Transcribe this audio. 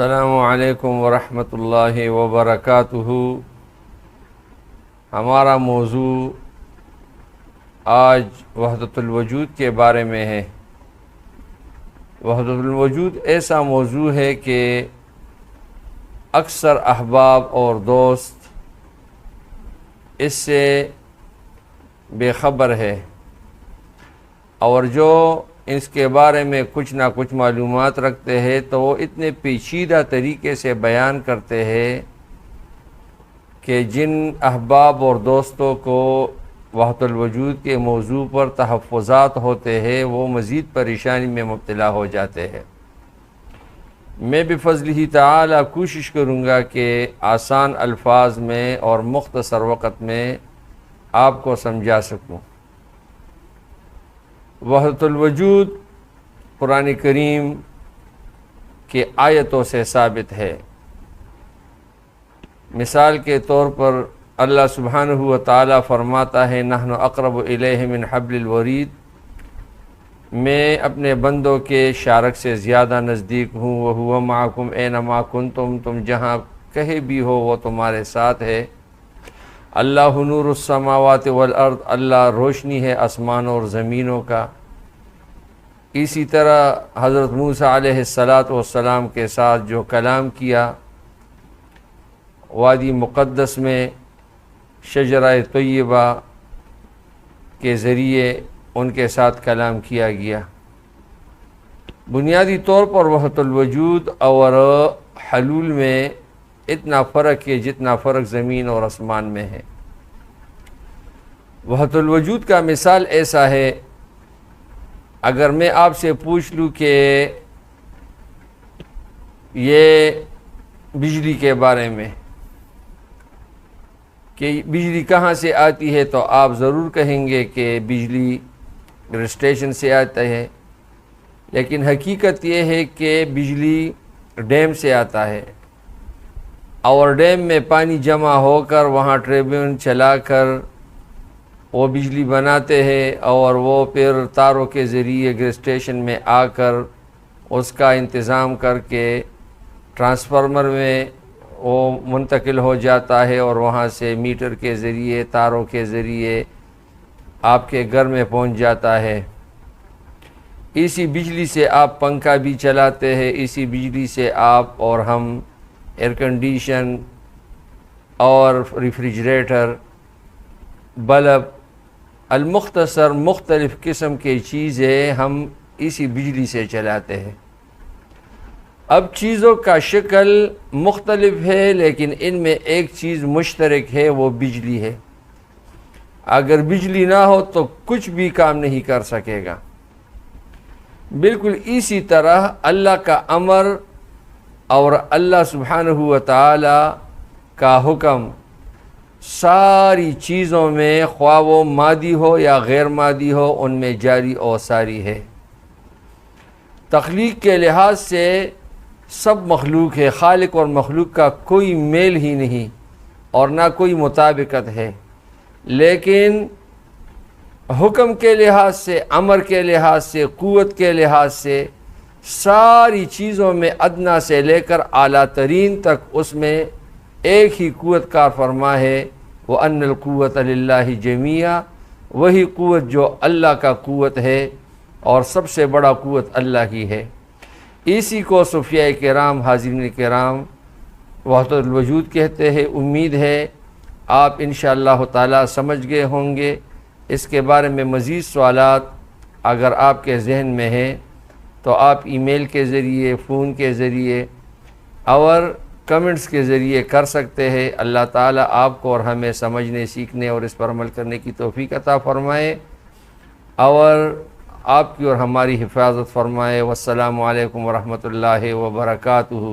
السلام علیکم ورحمۃ اللہ وبرکاتہ۔ ہمارا موضوع آج وحدت الوجود کے بارے میں ہے۔ وحدت الوجود ایسا موضوع ہے کہ اکثر احباب اور دوست اس سے بے خبر ہے، اور جو اس کے بارے میں کچھ نہ کچھ معلومات رکھتے ہیں تو وہ اتنے پیچیدہ طریقے سے بیان کرتے ہیں کہ جن احباب اور دوستوں کو وحدت الوجود کے موضوع پر تحفظات ہوتے ہیں وہ مزید پریشانی میں مبتلا ہو جاتے ہیں۔ میں بفضلہ تعالی کوشش کروں گا کہ آسان الفاظ میں اور مختصر وقت میں آپ کو سمجھا سکوں۔ وحدت الوجود قرآن کریم کے آیتوں سے ثابت ہے۔ مثال کے طور پر اللہ سبحانہ و تعالی فرماتا ہے نحن اقرب الیہ من حبل الورید، میں اپنے بندوں کے شارک سے زیادہ نزدیک ہوں۔ وہو معکم اینما کنتم، تم جہاں کہیں بھی ہو وہ تمہارے ساتھ ہے۔ اللہ نور السماوات والارض، اللہ روشنی ہے آسمانوں اور زمینوں کا۔ اسی طرح حضرت موسیٰ علیہ السلام کے ساتھ جو کلام کیا وادی مقدس میں شجرہ طیبہ کے ذریعے ان کے ساتھ کلام کیا گیا۔ بنیادی طور پر وحدت الوجود اور حلول میں اتنا فرق ہے جتنا فرق زمین اور آسمان میں ہے۔ وحدت الوجود کا مثال ایسا ہے، اگر میں آپ سے پوچھ لوں کہ یہ بجلی کے بارے میں کہ بجلی کہاں سے آتی ہے تو آپ ضرور کہیں گے کہ بجلی گرل اسٹیشن سے آتا ہے، لیکن حقیقت یہ ہے کہ بجلی ڈیم سے آتا ہے، اور ڈیم میں پانی جمع ہو کر وہاں ٹربین چلا کر وہ بجلی بناتے ہیں، اور وہ پھر تاروں کے ذریعے گرل اسٹیشن میں آ کر اس کا انتظام کر کے ٹرانسفارمر میں وہ منتقل ہو جاتا ہے، اور وہاں سے میٹر کے ذریعے تاروں کے ذریعے آپ کے گھر میں پہنچ جاتا ہے۔ اسی بجلی سے آپ پنکھا بھی چلاتے ہیں، اسی بجلی سے آپ اور ہم ایئر کنڈیشن اور ریفریجریٹر، بلب، المختصر مختلف قسم کی چیزیں ہم اسی بجلی سے چلاتے ہیں۔ اب چیزوں کا شکل مختلف ہے، لیکن ان میں ایک چیز مشترک ہے، وہ بجلی ہے۔ اگر بجلی نہ ہو تو کچھ بھی کام نہیں کر سکے گا۔ بالکل اسی طرح اللہ کا امر اور اللہ سبحانہ و تعالی کا حکم ساری چیزوں میں، خواہ وہ مادی ہو یا غیر مادی ہو، ان میں جاری اور ساری ہے۔ تخلیق کے لحاظ سے سب مخلوق ہے، خالق اور مخلوق کا کوئی میل ہی نہیں اور نہ کوئی مطابقت ہے، لیکن حکم کے لحاظ سے، امر کے لحاظ سے، قوت کے لحاظ سے ساری چیزوں میں ادنا سے لے کر اعلیٰ ترین تک اس میں ایک ہی قوت کار فرما ہے، وَأَنَّ الْقُوَّةَ لِلَّهِ جَمِيعًا، وہی قوت جو اللہ کا قوت ہے، اور سب سے بڑا قوت اللہ کی ہے۔ اسی کو صوفیاء کرام، حاضرین کرام وحدت الوجود کہتے ہیں۔ امید ہے آپ انشاءاللہ تعالی سمجھ گئے ہوں گے۔ اس کے بارے میں مزید سوالات اگر آپ کے ذہن میں ہیں تو آپ ای میل کے ذریعے، فون کے ذریعے اور کمنٹس کے ذریعے کر سکتے ہیں۔ اللہ تعالیٰ آپ کو اور ہمیں سمجھنے، سیکھنے اور اس پر عمل کرنے کی توفیق عطا فرمائے، اور آپ کی اور ہماری حفاظت فرمائے۔ والسلام علیکم ورحمۃ اللہ وبرکاتہ۔